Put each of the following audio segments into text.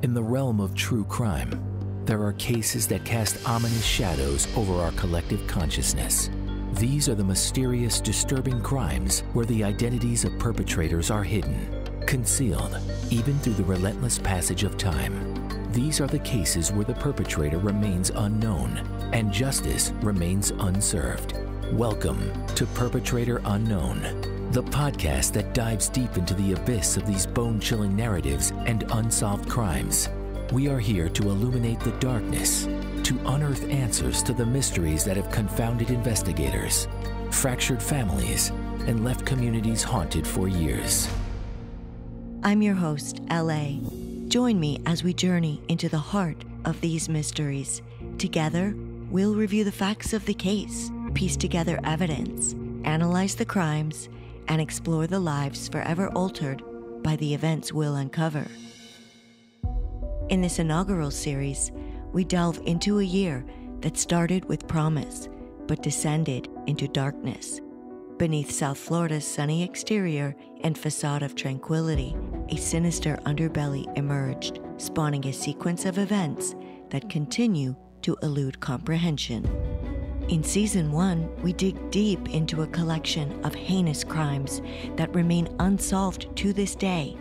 In the realm of true crime, there are cases that cast ominous shadows over our collective consciousness. These are the mysterious, disturbing crimes where the identities of perpetrators are hidden, concealed, even through the relentless passage of time. These are the cases where the perpetrator remains unknown and justice remains unserved. Welcome to Perpetrator Unknown, the podcast that dives deep into the abyss of these bone-chilling narratives and unsolved crimes. We are here to illuminate the darkness, to unearth answers to the mysteries that have confounded investigators, fractured families, and left communities haunted for years. I'm your host, LA. Join me as we journey into the heart of these mysteries. Together, we'll review the facts of the case, piece together evidence, analyze the crimes, and explore the lives forever altered by the events we'll uncover. In this inaugural series, we delve into a year that started with promise, but descended into darkness. Beneath South Florida's sunny exterior and facade of tranquility, a sinister underbelly emerged, spawning a sequence of events that continue to elude comprehension. In Season 1, we dig deep into a collection of heinous crimes that remain unsolved to this day.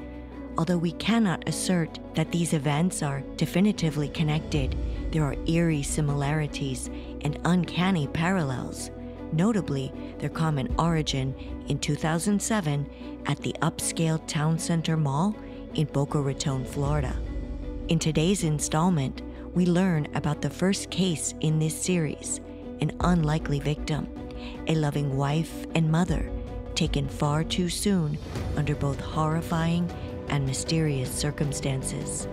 Although we cannot assert that these events are definitively connected, there are eerie similarities and uncanny parallels, notably their common origin in 2007 at the upscale Town Center Mall in Boca Raton, Florida. In today's installment, we learn about the first case in this series, an unlikely victim, a loving wife and mother taken far too soon under both horrifying and mysterious circumstances.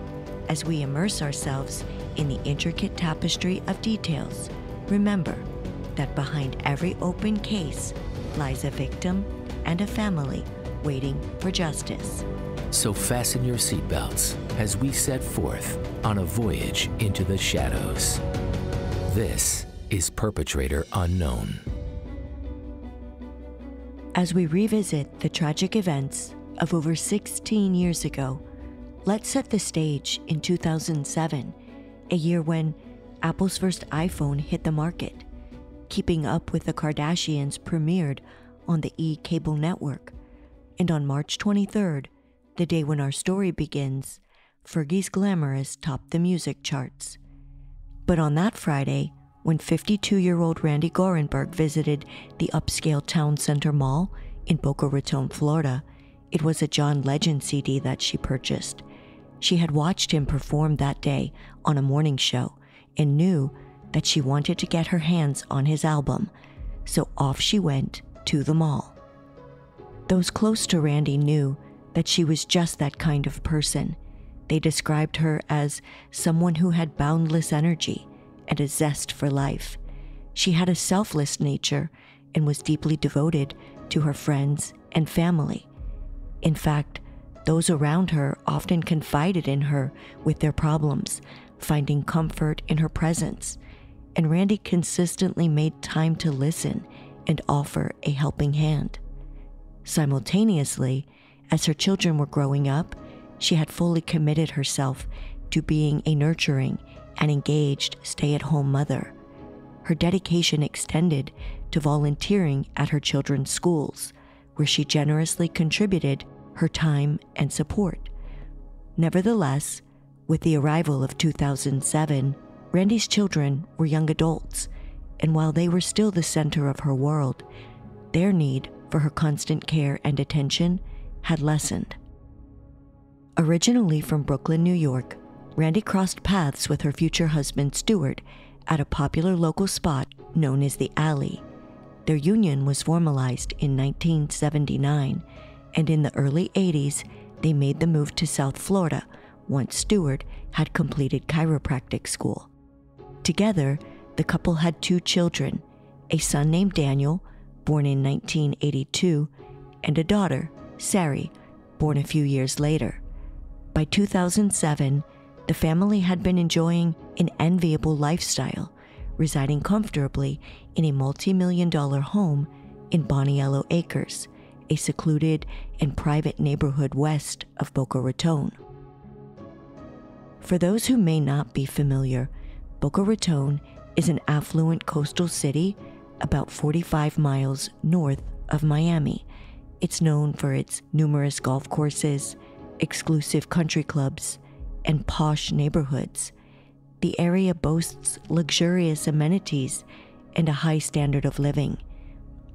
As we immerse ourselves in the intricate tapestry of details, remember that behind every open case lies a victim and a family waiting for justice. So fasten your seatbelts as we set forth on a voyage into the shadows. This is Perpetrator Unknown. As we revisit the tragic events of over 16 years ago, let's set the stage in 2007, a year when Apple's first iPhone hit the market. Keeping Up with the Kardashians premiered on the E! Cable network. And on March 23rd, the day when our story begins, Fergie's Glamorous topped the music charts. But on that Friday, when 52-year-old Randi Gorenberg visited the upscale Town Center Mall in Boca Raton, Florida, it was a John Legend CD that she purchased. She had watched him perform that day on a morning show and knew that she wanted to get her hands on his album, so off she went to the mall. Those close to Randi knew that she was just that kind of person. They described her as someone who had boundless energy and a zest for life. She had a selfless nature and was deeply devoted to her friends and family. In fact, those around her often confided in her with their problems, finding comfort in her presence, and Randi consistently made time to listen and offer a helping hand. Simultaneously, as her children were growing up, she had fully committed herself to being a nurturing and engaged stay-at-home mother. Her dedication extended to volunteering at her children's schools, where she generously contributed her time and support. Nevertheless, with the arrival of 2007, Randi's children were young adults, and while they were still the center of her world, their need for her constant care and attention had lessened. Originally from Brooklyn, New York, Randi crossed paths with her future husband, Stewart, at a popular local spot known as the Alley. Their union was formalized in 1979, and in the early 80s, they made the move to South Florida once Stewart had completed chiropractic school. Together, the couple had 2 children, a son named Daniel, born in 1982, and a daughter, Sari, born a few years later. By 2007, the family had been enjoying an enviable lifestyle, residing comfortably in a multi-million-dollar home in Boniello Acres, a secluded and private neighborhood west of Boca Raton. For those who may not be familiar, Boca Raton is an affluent coastal city about 45 miles north of Miami. It's known for its numerous golf courses, exclusive country clubs, and posh neighborhoods. The area boasts luxurious amenities and a high standard of living.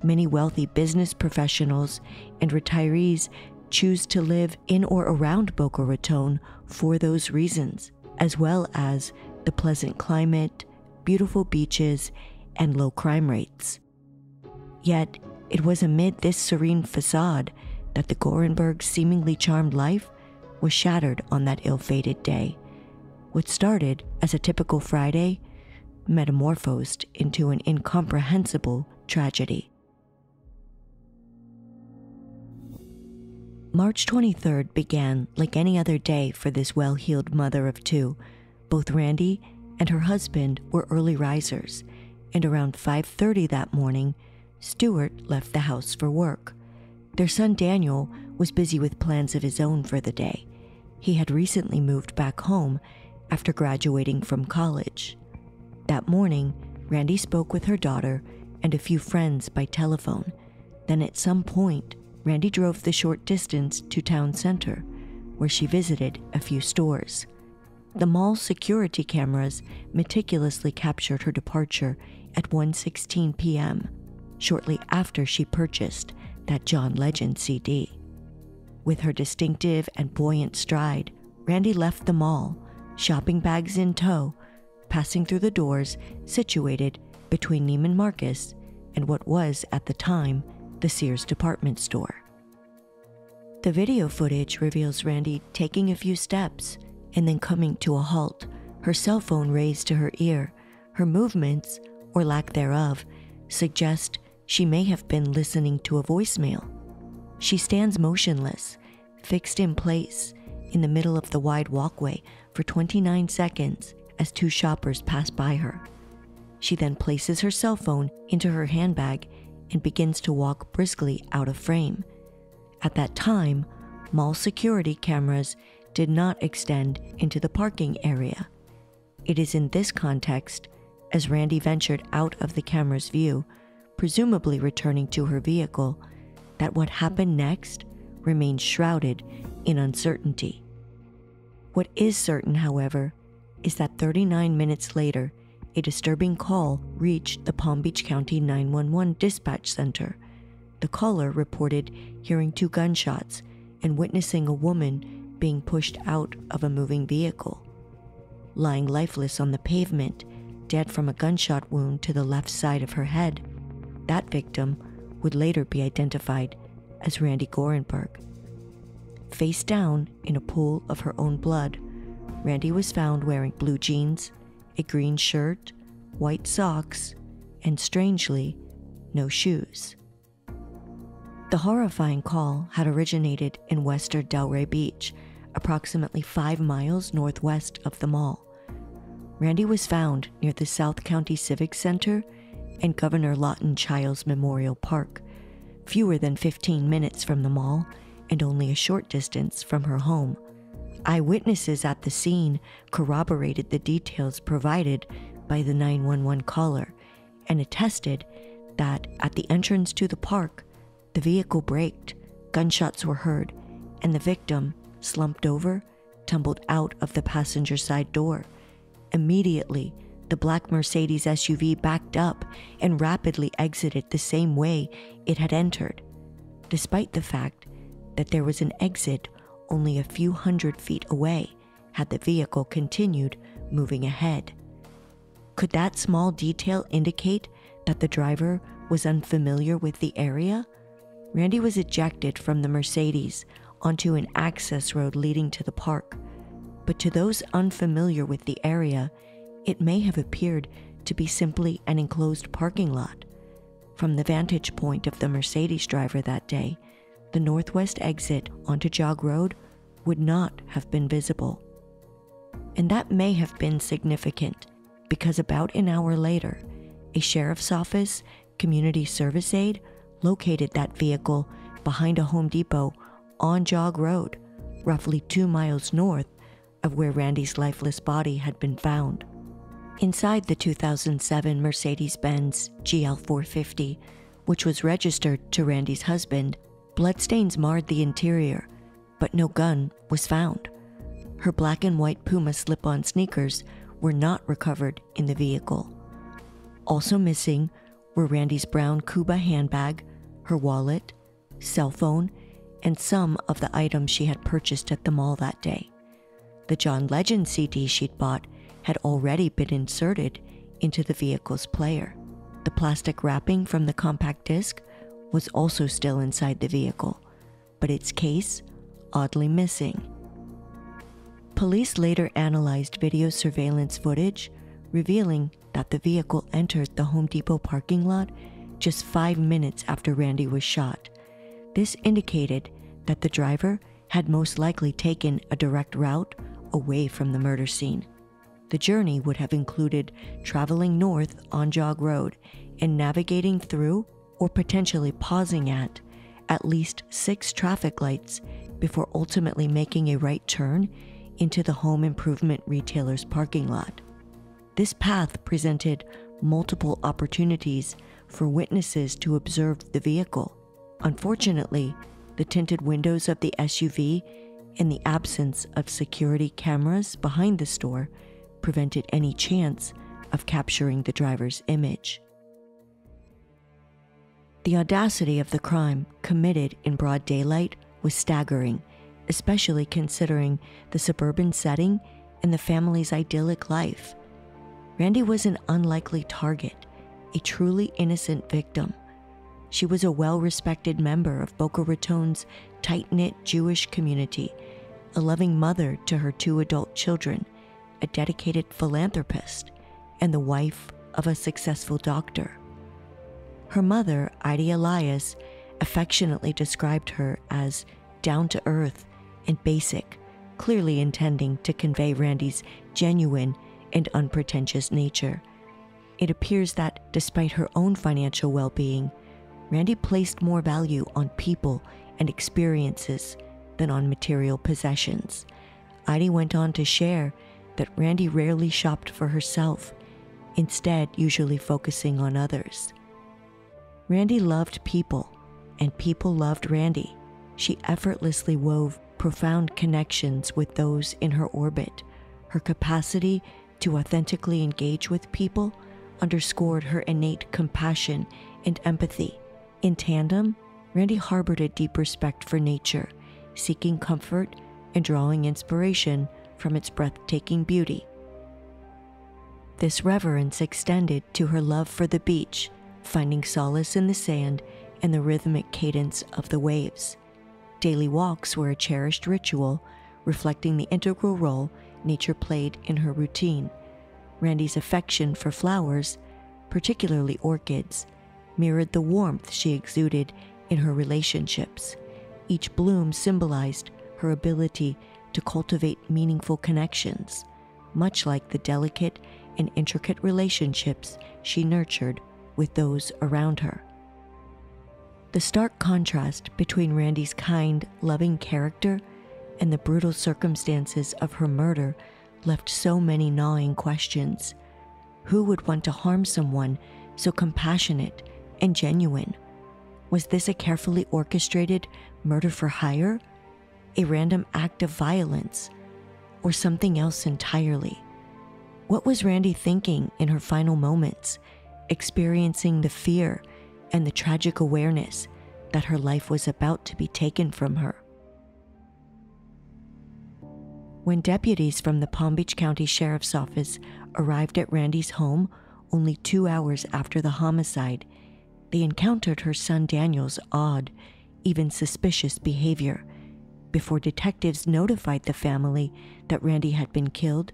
Many wealthy business professionals and retirees choose to live in or around Boca Raton for those reasons, as well as the pleasant climate, beautiful beaches, and low crime rates. Yet, it was amid this serene facade that the Gorenberg's seemingly charmed life was shattered on that ill-fated day. What started as a typical Friday metamorphosed into an incomprehensible tragedy. March 23rd began like any other day for this well-heeled mother of two. Both Randi and her husband were early risers, and around 5:30 that morning, Stewart left the house for work. Their son Daniel was busy with plans of his own for the day. He had recently moved back home after graduating from college. That morning, Randi spoke with her daughter and a few friends by telephone. Then at some point, Randi drove the short distance to town center, where she visited a few stores. The mall's security cameras meticulously captured her departure at 1:16 p.m., shortly after she purchased that John Legend CD. With her distinctive and buoyant stride, Randi left the mall, shopping bags in tow, passing through the doors situated between Neiman Marcus and what was, at the time, the Sears department store. The video footage reveals Randi taking a few steps and then coming to a halt, her cell phone raised to her ear. Her movements, or lack thereof, suggest she may have been listening to a voicemail. She stands motionless, fixed in place, in the middle of the wide walkway for 29 seconds as two shoppers pass by her. She then places her cell phone into her handbag and begins to walk briskly out of frame. At that time, mall security cameras did not extend into the parking area. It is in this context, as Randi ventured out of the camera's view, presumably returning to her vehicle, that what happened next remains shrouded in uncertainty. What is certain, however, is that 39 minutes later, a disturbing call reached the Palm Beach County 911 dispatch center. The caller reported hearing two gunshots and witnessing a woman being pushed out of a moving vehicle. Lying lifeless on the pavement, dead from a gunshot wound to the left side of her head, that victim would later be identified as Randi Gorenberg. Face down in a pool of her own blood, Randi was found wearing blue jeans, a green shirt, white socks, and strangely, no shoes. The horrifying call had originated in Western Delray Beach, approximately 5 miles northwest of the mall. Randi was found near the South County Civic Center and Governor Lawton Childs Memorial Park, fewer than 15 minutes from the mall and only a short distance from her home. Eyewitnesses at the scene corroborated the details provided by the 911 caller and attested that at the entrance to the park, the vehicle braked, gunshots were heard, and the victim, slumped over, tumbled out of the passenger side door. Immediately, the black Mercedes SUV backed up and rapidly exited the same way it had entered, despite the fact that there was an exit only a few hundred feet away had the vehicle continued moving ahead. Could that small detail indicate that the driver was unfamiliar with the area? Randi was ejected from the Mercedes onto an access road leading to the park, but to those unfamiliar with the area, it may have appeared to be simply an enclosed parking lot. From the vantage point of the Mercedes driver that day, the northwest exit onto Jog Road would not have been visible. And that may have been significant because about an hour later, a sheriff's office community service aide located that vehicle behind a Home Depot on Jog Road, roughly 2 miles north of where Randi's lifeless body had been found. Inside the 2007 Mercedes-Benz GL 450, which was registered to Randi's husband, bloodstains marred the interior, but no gun was found. Her black and white Puma slip-on sneakers were not recovered in the vehicle. Also missing were Randi's brown Cuba handbag, her wallet, cell phone, and some of the items she had purchased at the mall that day. The John Legend CD she'd bought had already been inserted into the vehicle's player. The plastic wrapping from the compact disc was also still inside the vehicle, but its case oddly missing. Police later analyzed video surveillance footage, revealing that the vehicle entered the Home Depot parking lot just 5 minutes after Randi was shot. This indicated that the driver had most likely taken a direct route away from the murder scene. The journey would have included traveling north on Jog Road and navigating through or potentially pausing at least 6 traffic lights before ultimately making a right turn into the home improvement retailer's parking lot. This path presented multiple opportunities for witnesses to observe the vehicle. Unfortunately, the tinted windows of the SUV and the absence of security cameras behind the store prevented any chance of capturing the driver's image. The audacity of the crime committed in broad daylight was staggering, especially considering the suburban setting and the family's idyllic life. Randi was an unlikely target, a truly innocent victim. She was a well-respected member of Boca Raton's tight-knit Jewish community, a loving mother to her 2 adult children, a dedicated philanthropist, and the wife of a successful doctor. Her mother, Ida Elias, affectionately described her as down-to-earth and basic, clearly intending to convey Randi's genuine and unpretentious nature. It appears that despite her own financial well-being, Randi placed more value on people and experiences than on material possessions. Ida went on to share that Randi rarely shopped for herself, instead usually focusing on others. Randi loved people, and people loved Randi. She effortlessly wove profound connections with those in her orbit. Her capacity to authentically engage with people underscored her innate compassion and empathy. In tandem, Randi harbored a deep respect for nature, seeking comfort and drawing inspiration from its breathtaking beauty. This reverence extended to her love for the beach, finding solace in the sand and the rhythmic cadence of the waves. Daily walks were a cherished ritual, reflecting the integral role nature played in her routine. Randi's affection for flowers, particularly orchids, mirrored the warmth she exuded in her relationships. Each bloom symbolized her ability to cultivate meaningful connections, much like the delicate and intricate relationships she nurtured with those around her. The stark contrast between Randi's kind, loving character and the brutal circumstances of her murder left so many gnawing questions. Who would want to harm someone so compassionate and genuine? Was this a carefully orchestrated murder for hire, a random act of violence, or something else entirely? What was Randi thinking in her final moments, experiencing the fear and the tragic awareness that her life was about to be taken from her? When deputies from the Palm Beach County Sheriff's Office arrived at Randi's home only 2 hours after the homicide, they encountered her son Daniel's odd, even suspicious behavior. Before detectives notified the family that Randi had been killed,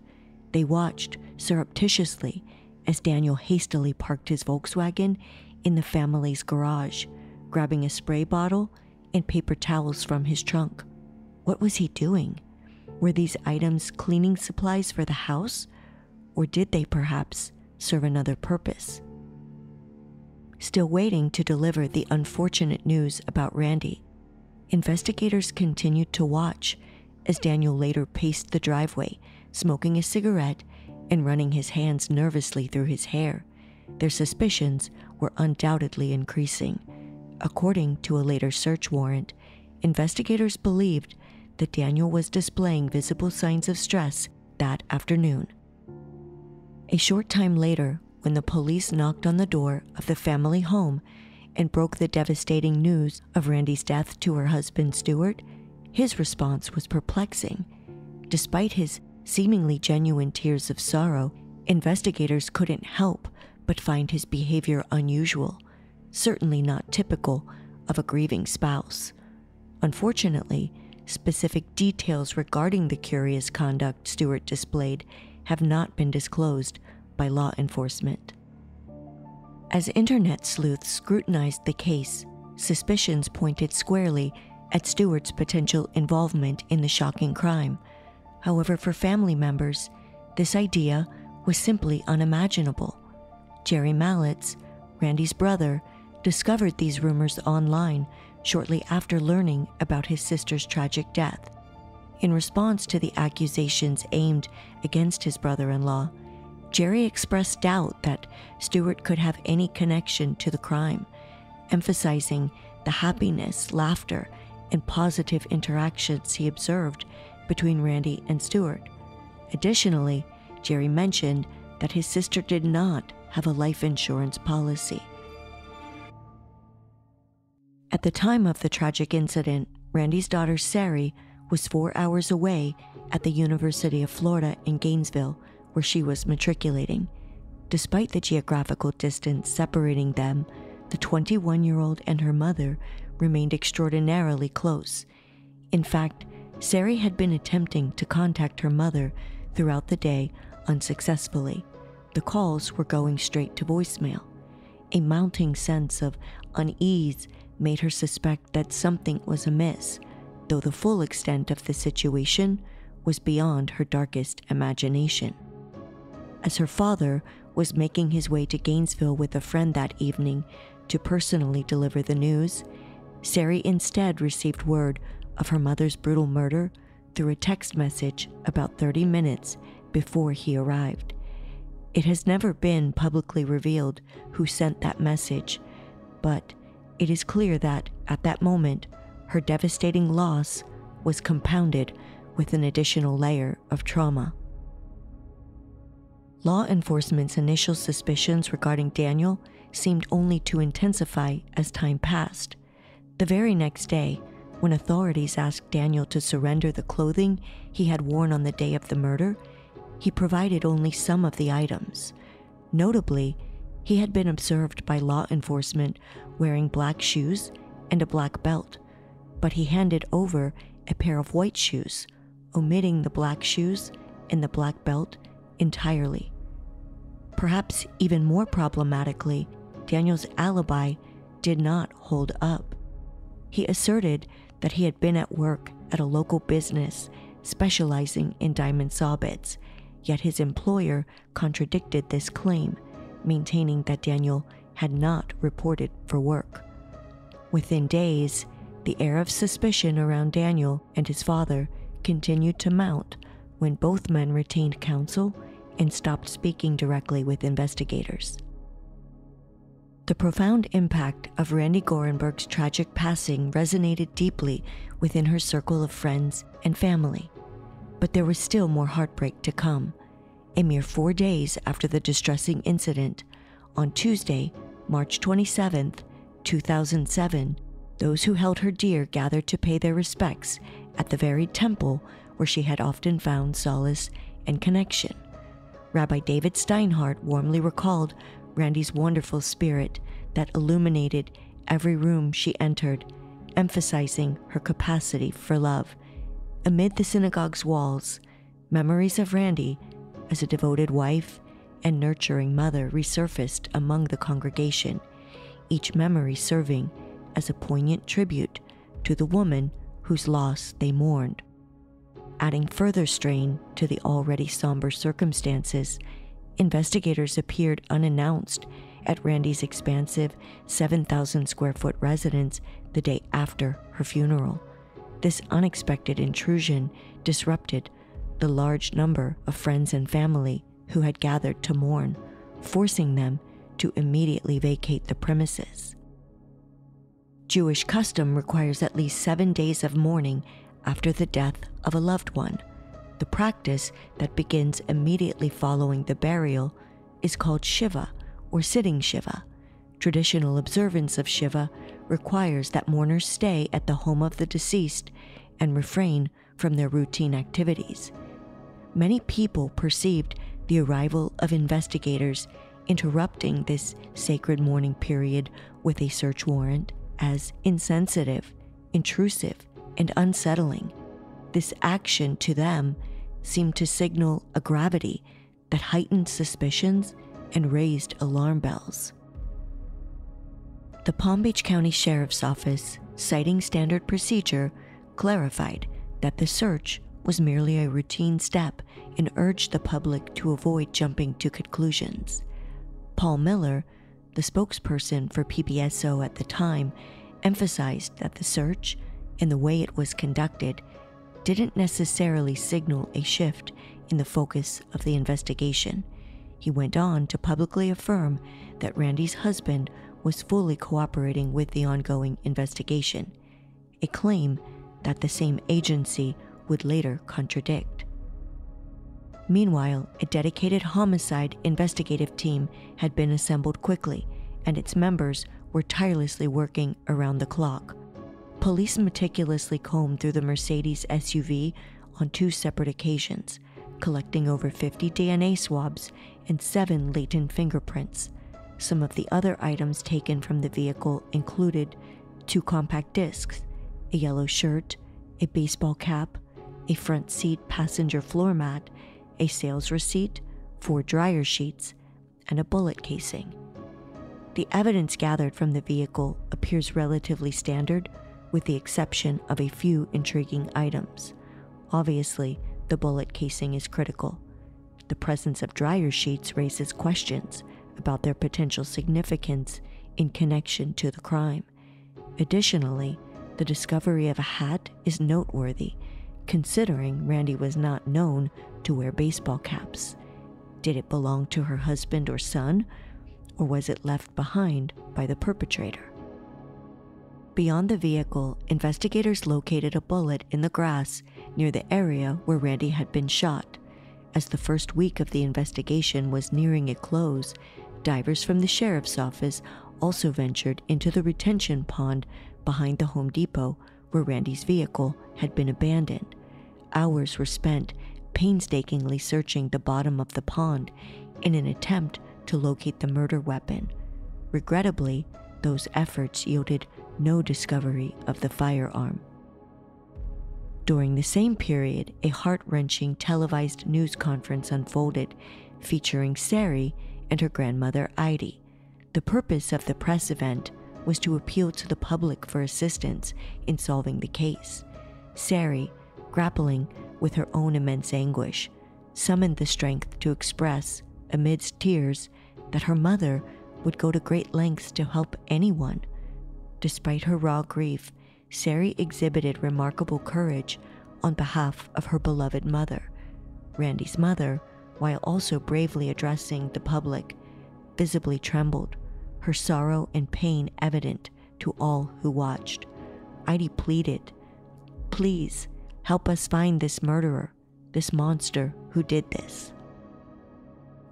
they watched surreptitiously as Daniel hastily parked his Volkswagen in the family's garage, grabbing a spray bottle and paper towels from his trunk. What was he doing? Were these items cleaning supplies for the house, or did they perhaps serve another purpose? Still waiting to deliver the unfortunate news about Randi, investigators continued to watch as Daniel later paced the driveway, smoking a cigarette and running his hands nervously through his hair. Their suspicions were undoubtedly increasing. According to a later search warrant, investigators believed that Daniel was displaying visible signs of stress that afternoon. A short time later, when the police knocked on the door of the family home and broke the devastating news of Randi's death to her husband Stewart, his response was perplexing. Despite his seemingly genuine tears of sorrow, investigators couldn't help but find his behavior unusual, certainly not typical of a grieving spouse. Unfortunately, specific details regarding the curious conduct Stewart displayed have not been disclosed by law enforcement. As internet sleuths scrutinized the case, suspicions pointed squarely at Stewart's potential involvement in the shocking crime. However, for family members, this idea was simply unimaginable. Jerry Mallitz, Randi's brother, discovered these rumors online shortly after learning about his sister's tragic death. In response to the accusations aimed against his brother-in-law, Jerry expressed doubt that Stewart could have any connection to the crime, emphasizing the happiness, laughter, and positive interactions he observed between Randi and Stewart. Additionally, Jerry mentioned that his sister did not have a life insurance policy. At the time of the tragic incident, Randi's daughter Sari was 4 hours away at the University of Florida in Gainesville, where she was matriculating. Despite the geographical distance separating them, the 21-year-old and her mother remained extraordinarily close. In fact, Sari had been attempting to contact her mother throughout the day unsuccessfully. The calls were going straight to voicemail. A mounting sense of unease made her suspect that something was amiss, though the full extent of the situation was beyond her darkest imagination. As her father was making his way to Gainesville with a friend that evening to personally deliver the news, Sari instead received word of her mother's brutal murder through a text message about 30 minutes before he arrived. It has never been publicly revealed who sent that message, but it is clear that, at that moment, her devastating loss was compounded with an additional layer of trauma. Law enforcement's initial suspicions regarding Daniel seemed only to intensify as time passed. The very next day, when authorities asked Daniel to surrender the clothing he had worn on the day of the murder, he provided only some of the items. Notably, he had been observed by law enforcement wearing black shoes and a black belt, but he handed over a pair of white shoes, omitting the black shoes and the black belt entirely. Perhaps even more problematically, Daniel's alibi did not hold up. He asserted that he had been at work at a local business specializing in diamond saw bits, yet his employer contradicted this claim, maintaining that Daniel had not reported for work. Within days, the air of suspicion around Daniel and his father continued to mount when both men retained counsel and stopped speaking directly with investigators. The profound impact of Randi Gorenberg's tragic passing resonated deeply within her circle of friends and family. But there was still more heartbreak to come. A mere 4 days after the distressing incident, on Tuesday, March 27, 2007, those who held her dear gathered to pay their respects at the very temple where she had often found solace and connection. Rabbi David Steinhardt warmly recalled Randi's wonderful spirit that illuminated every room she entered, emphasizing her capacity for love. Amid the synagogue's walls, memories of Randi as a devoted wife and nurturing mother resurfaced among the congregation, each memory serving as a poignant tribute to the woman whose loss they mourned. Adding further strain to the already somber circumstances, investigators appeared unannounced at Randi's expansive 7,000 square foot residence the day after her funeral. This unexpected intrusion disrupted the large number of friends and family who had gathered to mourn, forcing them to immediately vacate the premises. Jewish custom requires at least 7 days of mourning after the death of a loved one. The practice that begins immediately following the burial is called Shiva, or sitting Shiva. Traditional observance of Shiva requires that mourners stay at the home of the deceased and refrain from their routine activities. Many people perceived the arrival of investigators interrupting this sacred mourning period with a search warrant as insensitive, intrusive, and unsettling. This action to them seemed to signal a gravity that heightened suspicions and raised alarm bells. The Palm Beach County Sheriff's Office, citing standard procedure, clarified that the search was merely a routine step and urged the public to avoid jumping to conclusions. Paul Miller, the spokesperson for PBSO at the time, emphasized that the search and the way it was conducted didn't necessarily signal a shift in the focus of the investigation. He went on to publicly affirm that Randi's husband was fully cooperating with the ongoing investigation, a claim that the same agency would later contradict. Meanwhile, a dedicated homicide investigative team had been assembled quickly, and its members were tirelessly working around the clock. Police meticulously combed through the Mercedes SUV on 2 separate occasions, collecting over 50 DNA swabs and 7 latent fingerprints. Some of the other items taken from the vehicle included 2 compact discs, a yellow shirt, a baseball cap, a front seat passenger floor mat, a sales receipt, 4 dryer sheets, and a bullet casing. The evidence gathered from the vehicle appears relatively standard, with the exception of a few intriguing items. Obviously, the bullet casing is critical. The presence of dryer sheets raises questions about their potential significance in connection to the crime. Additionally, the discovery of a hat is noteworthy, considering Randi was not known to wear baseball caps. Did it belong to her husband or son, or was it left behind by the perpetrator? Beyond the vehicle, investigators located a bullet in the grass near the area where Randi had been shot. As the first week of the investigation was nearing a close, divers from the sheriff's office also ventured into the retention pond behind the Home Depot where Randi's vehicle had been abandoned. Hours were spent painstakingly searching the bottom of the pond in an attempt to locate the murder weapon. Regrettably, those efforts yielded no discovery of the firearm. During the same period, a heart-wrenching televised news conference unfolded, featuring Sari and her grandmother Idie. The purpose of the press event was to appeal to the public for assistance in solving the case. Sari, grappling with her own immense anguish, summoned the strength to express, amidst tears, that her mother would go to great lengths to help anyone. Despite her raw grief, Sari exhibited remarkable courage on behalf of her beloved mother. Randi's mother, while also bravely addressing the public, visibly trembled, her sorrow and pain evident to all who watched. Idie pleaded, "Please, help us find this murderer, this monster who did this."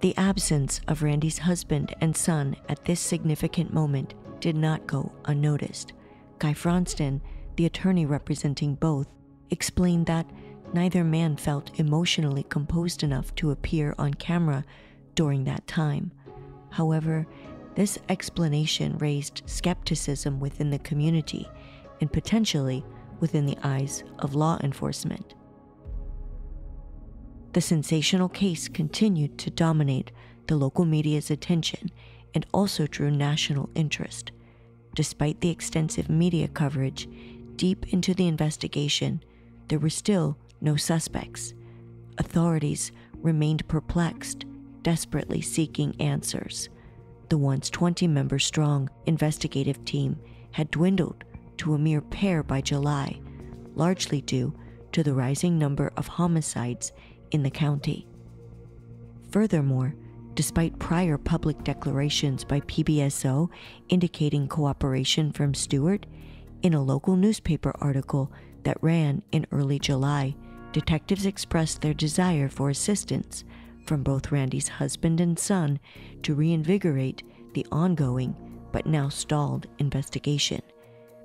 The absence of Randi's husband and son at this significant moment did not go unnoticed. Guy Fronston, the attorney representing both, explained that neither man felt emotionally composed enough to appear on camera during that time. However, this explanation raised skepticism within the community and potentially within the eyes of law enforcement. The sensational case continued to dominate the local media's attention and also drew national interest. Despite the extensive media coverage, deep into the investigation, there were still no suspects. Authorities remained perplexed, desperately seeking answers. The once 20-member-strong investigative team had dwindled to a mere pair by July, largely due to the rising number of homicides in the county. Furthermore, despite prior public declarations by PBSO indicating cooperation from Stewart, in a local newspaper article that ran in early July, detectives expressed their desire for assistance from both Randi's husband and son to reinvigorate the ongoing but now stalled investigation.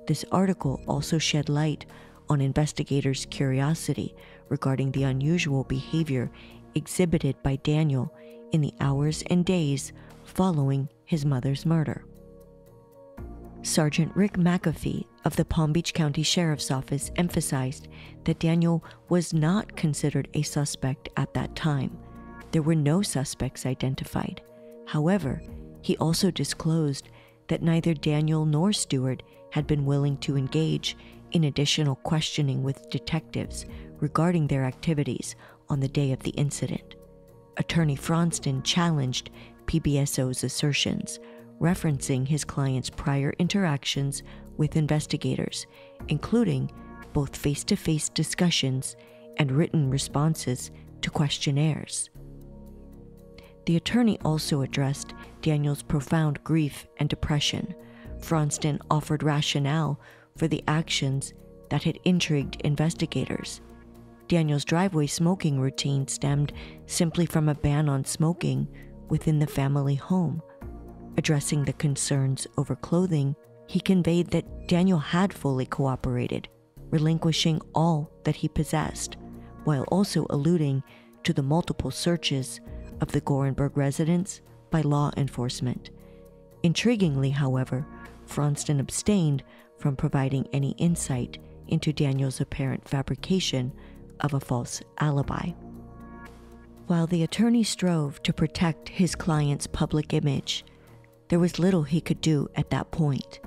This article also shed light on investigators' curiosity regarding the unusual behavior exhibited by Daniel in the hours and days following his mother's murder. Sergeant Rick McAfee of the Palm Beach County Sheriff's Office emphasized that Daniel was not considered a suspect at that time. There were no suspects identified. However, he also disclosed that neither Daniel nor Stewart had been willing to engage in additional questioning with detectives regarding their activities on the day of the incident. Attorney Fronston challenged PBSO's assertions, referencing his client's prior interactions with investigators, including both face-to-face discussions and written responses to questionnaires. The attorney also addressed Daniel's profound grief and depression. Fronston offered rationale for the actions that had intrigued investigators. Daniel's driveway smoking routine stemmed simply from a ban on smoking within the family home. Addressing the concerns over clothing, he conveyed that Daniel had fully cooperated, relinquishing all that he possessed, while also alluding to the multiple searches of the Gorenberg residence by law enforcement. Intriguingly, however, Fronston abstained from providing any insight into Daniel's apparent fabrication of a false alibi. While the attorney strove to protect his client's public image, there was little he could do at that point.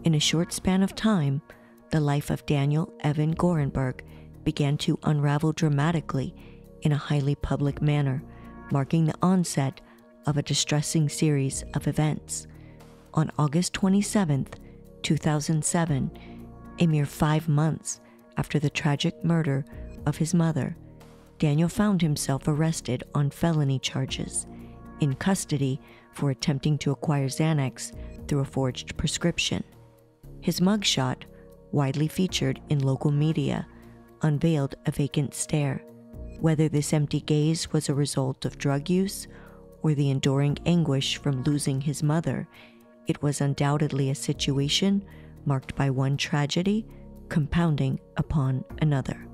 In a short span of time, the life of Daniel Evan Gorenberg began to unravel dramatically in a highly public manner, marking the onset of a distressing series of events. On August 27, 2007, a mere 5 months after the tragic murder of his mother, Daniel found himself arrested on felony charges, in custody for attempting to acquire Xanax through a forged prescription. His mugshot, widely featured in local media, unveiled a vacant stare. Whether this empty gaze was a result of drug use or the enduring anguish from losing his mother, it was undoubtedly a situation marked by one tragedy compounding upon another.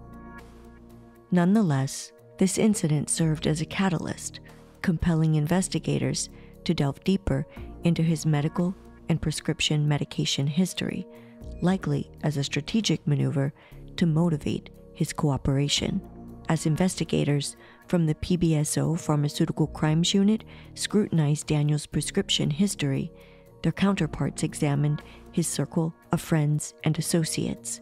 Nonetheless, this incident served as a catalyst, compelling investigators to delve deeper into his medical and prescription medication history, likely as a strategic maneuver to motivate his cooperation. As investigators from the PBSO Pharmaceutical Crimes Unit scrutinized Daniel's prescription history, their counterparts examined his circle of friends and associates.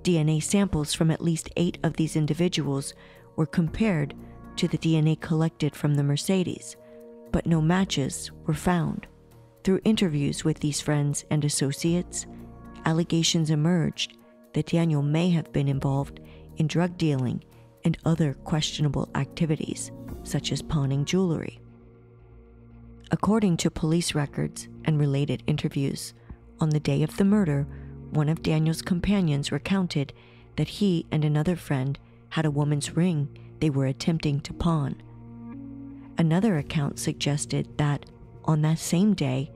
DNA samples from at least 8 of these individuals were compared to the DNA collected from the Mercedes, but no matches were found. Through interviews with these friends and associates, allegations emerged that Daniel may have been involved in drug dealing and other questionable activities, such as pawning jewelry. According to police records and related interviews, on the day of the murder, one of Daniel's companions recounted that he and another friend had a woman's ring they were attempting to pawn. Another account suggested that on that same day,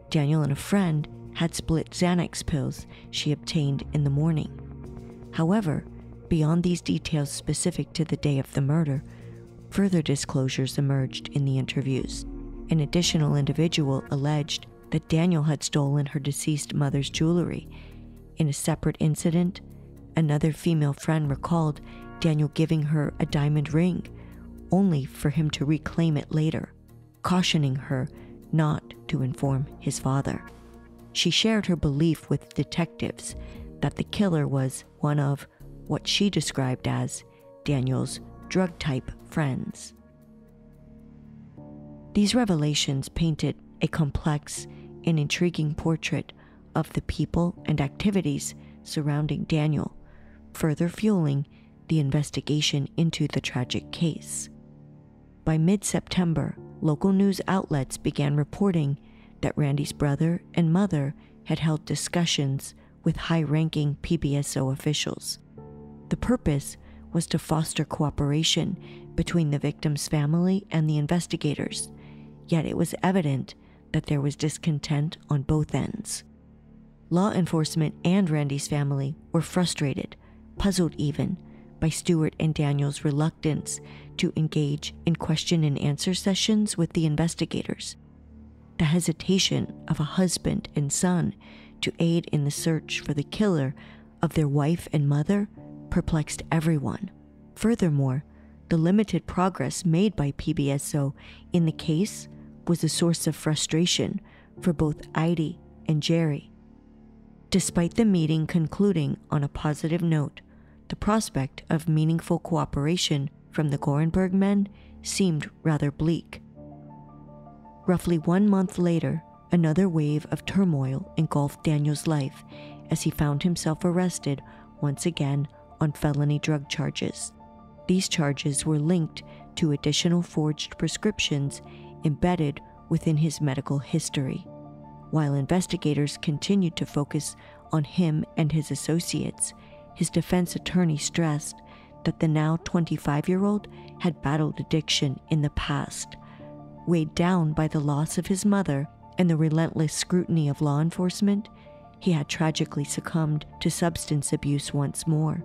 Daniel and a friend had split Xanax pills she obtained in the morning. However, beyond these details specific to the day of the murder, further disclosures emerged in the interviews. An additional individual alleged that Daniel had stolen her deceased mother's jewelry. In a separate incident, another female friend recalled Daniel giving her a diamond ring, only for him to reclaim it later, cautioning her not to inform his father. She shared her belief with detectives that the killer was one of what she described as Daniel's drug-type friends. These revelations painted a complex and intriguing portrait of the people and activities surrounding Daniel, further fueling the investigation into the tragic case. By mid-September, local news outlets began reporting that Randi's brother and mother had held discussions with high-ranking PBSO officials. The purpose was to foster cooperation between the victim's family and the investigators, yet it was evident that there was discontent on both ends. Law enforcement and Randi's family were frustrated, puzzled even, by Stewart and Daniel's reluctance to engage in question and answer sessions with the investigators. The hesitation of a husband and son to aid in the search for the killer of their wife and mother perplexed everyone. Furthermore, the limited progress made by PBSO in the case was a source of frustration for both Idy and Jerry. Despite the meeting concluding on a positive note, the prospect of meaningful cooperation from the Gorenberg men seemed rather bleak. Roughly 1 month later, another wave of turmoil engulfed Daniel's life as he found himself arrested once again on felony drug charges. These charges were linked to additional forged prescriptions embedded within his medical history. While investigators continued to focus on him and his associates, his defense attorney stressed that the now 25-year-old had battled addiction in the past. Weighed down by the loss of his mother and the relentless scrutiny of law enforcement, he had tragically succumbed to substance abuse once more.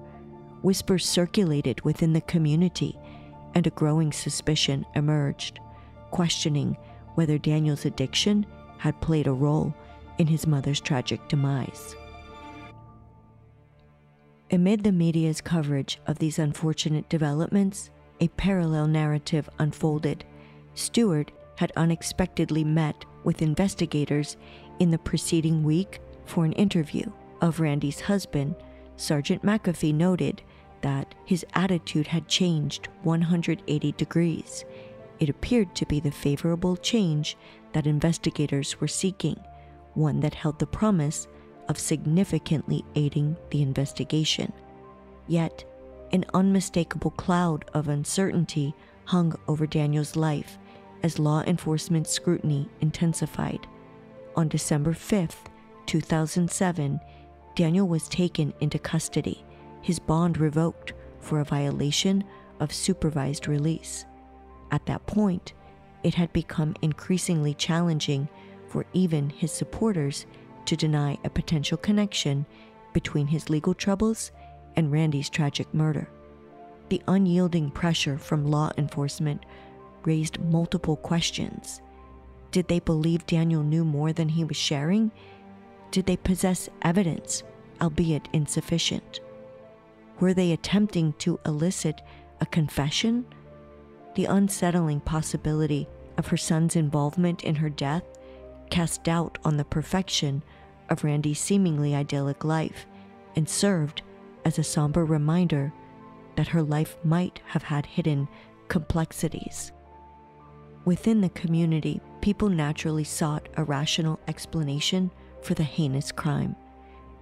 Whispers circulated within the community, and a growing suspicion emerged, questioning whether Daniel's addiction had played a role in his mother's tragic demise. Amid the media's coverage of these unfortunate developments, a parallel narrative unfolded. Stewart had unexpectedly met with investigators in the preceding week for an interview of Randi's husband. Sergeant McAfee noted that his attitude had changed 180 degrees. It appeared to be the favorable change that investigators were seeking, one that held the promise of significantly aiding the investigation. Yet, an unmistakable cloud of uncertainty hung over Daniel's life as law enforcement scrutiny intensified. On December 5th, 2007, Daniel was taken into custody, his bond revoked for a violation of supervised release. At that point, it had become increasingly challenging for even his supporters to deny a potential connection between his legal troubles and Randi's tragic murder. The unyielding pressure from law enforcement raised multiple questions. Did they believe Daniel knew more than he was sharing? Did they possess evidence, albeit insufficient? Were they attempting to elicit a confession? The unsettling possibility of her son's involvement in her death cast doubt on the perfection of Randi's seemingly idyllic life and served as a somber reminder that her life might have had hidden complexities. Within the community, people naturally sought a rational explanation for the heinous crime.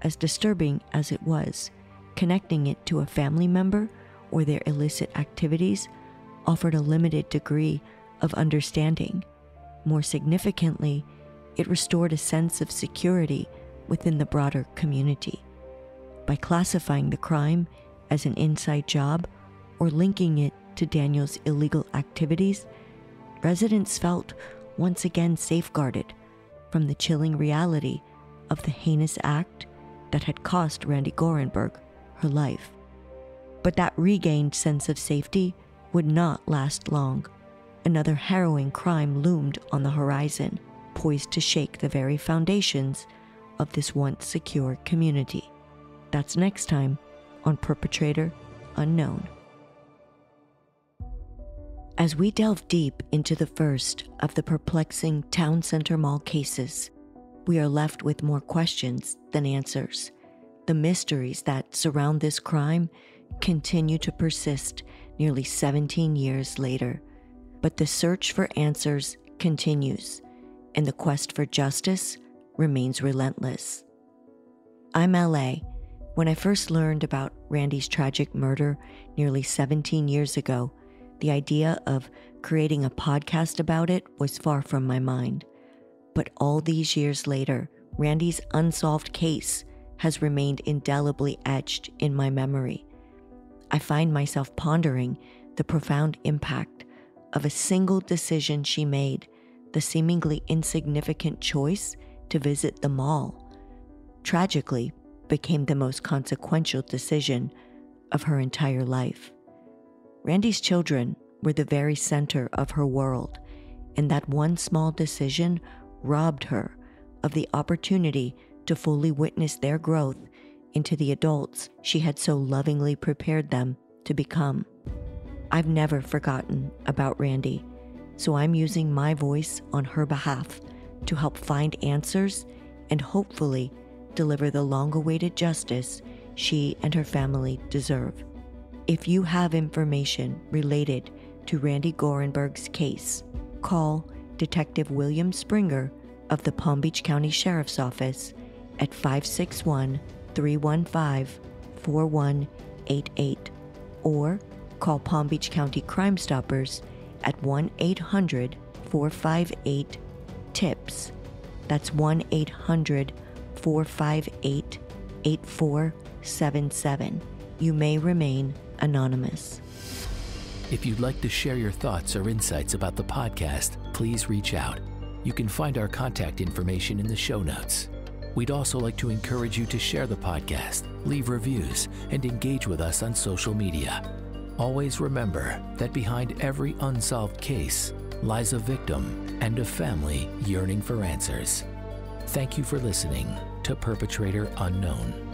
As disturbing as it was, connecting it to a family member or their illicit activities offered a limited degree of understanding. More significantly, it restored a sense of security within the broader community. By classifying the crime as an inside job or linking it to Daniel's illegal activities, residents felt once again safeguarded from the chilling reality of the heinous act that had cost Randi Gorenberg her life. But that regained sense of safety would not last long. Another harrowing crime loomed on the horizon, poised to shake the very foundations of this once secure community. That's next time on Perpetrator Unknown. As we delve deep into the first of the perplexing town center mall cases, we are left with more questions than answers. The mysteries that surround this crime continue to persist nearly 17 years later. But the search for answers continues, and the quest for justice remains relentless. I'm LA, When I first learned about Randi's tragic murder nearly 17 years ago, the idea of creating a podcast about it was far from my mind. But all these years later, Randi's unsolved case has remained indelibly etched in my memory. I find myself pondering the profound impact of a single decision she made, the seemingly insignificant choice to visit the mall. Tragically, became the most consequential decision of her entire life. Randi's children were the very center of her world, and that one small decision robbed her of the opportunity to fully witness their growth into the adults she had so lovingly prepared them to become. I've never forgotten about Randi, so I'm using my voice on her behalf to help find answers and hopefully deliver the long-awaited justice she and her family deserve. If you have information related to Randi Gorenberg's case, call Detective William Springer of the Palm Beach County Sheriff's Office at 561-315-4188 or call Palm Beach County Crime Stoppers at 1-800-458-TIPS. That's 1-800-458-8477. You may remain anonymous. If you'd like to share your thoughts or insights about the podcast, please reach out. You can find our contact information in the show notes. We'd also like to encourage you to share the podcast, leave reviews, and engage with us on social media. Always remember that behind every unsolved case lies a victim and a family yearning for answers. Thank you for listening to Perpetrator Unknown.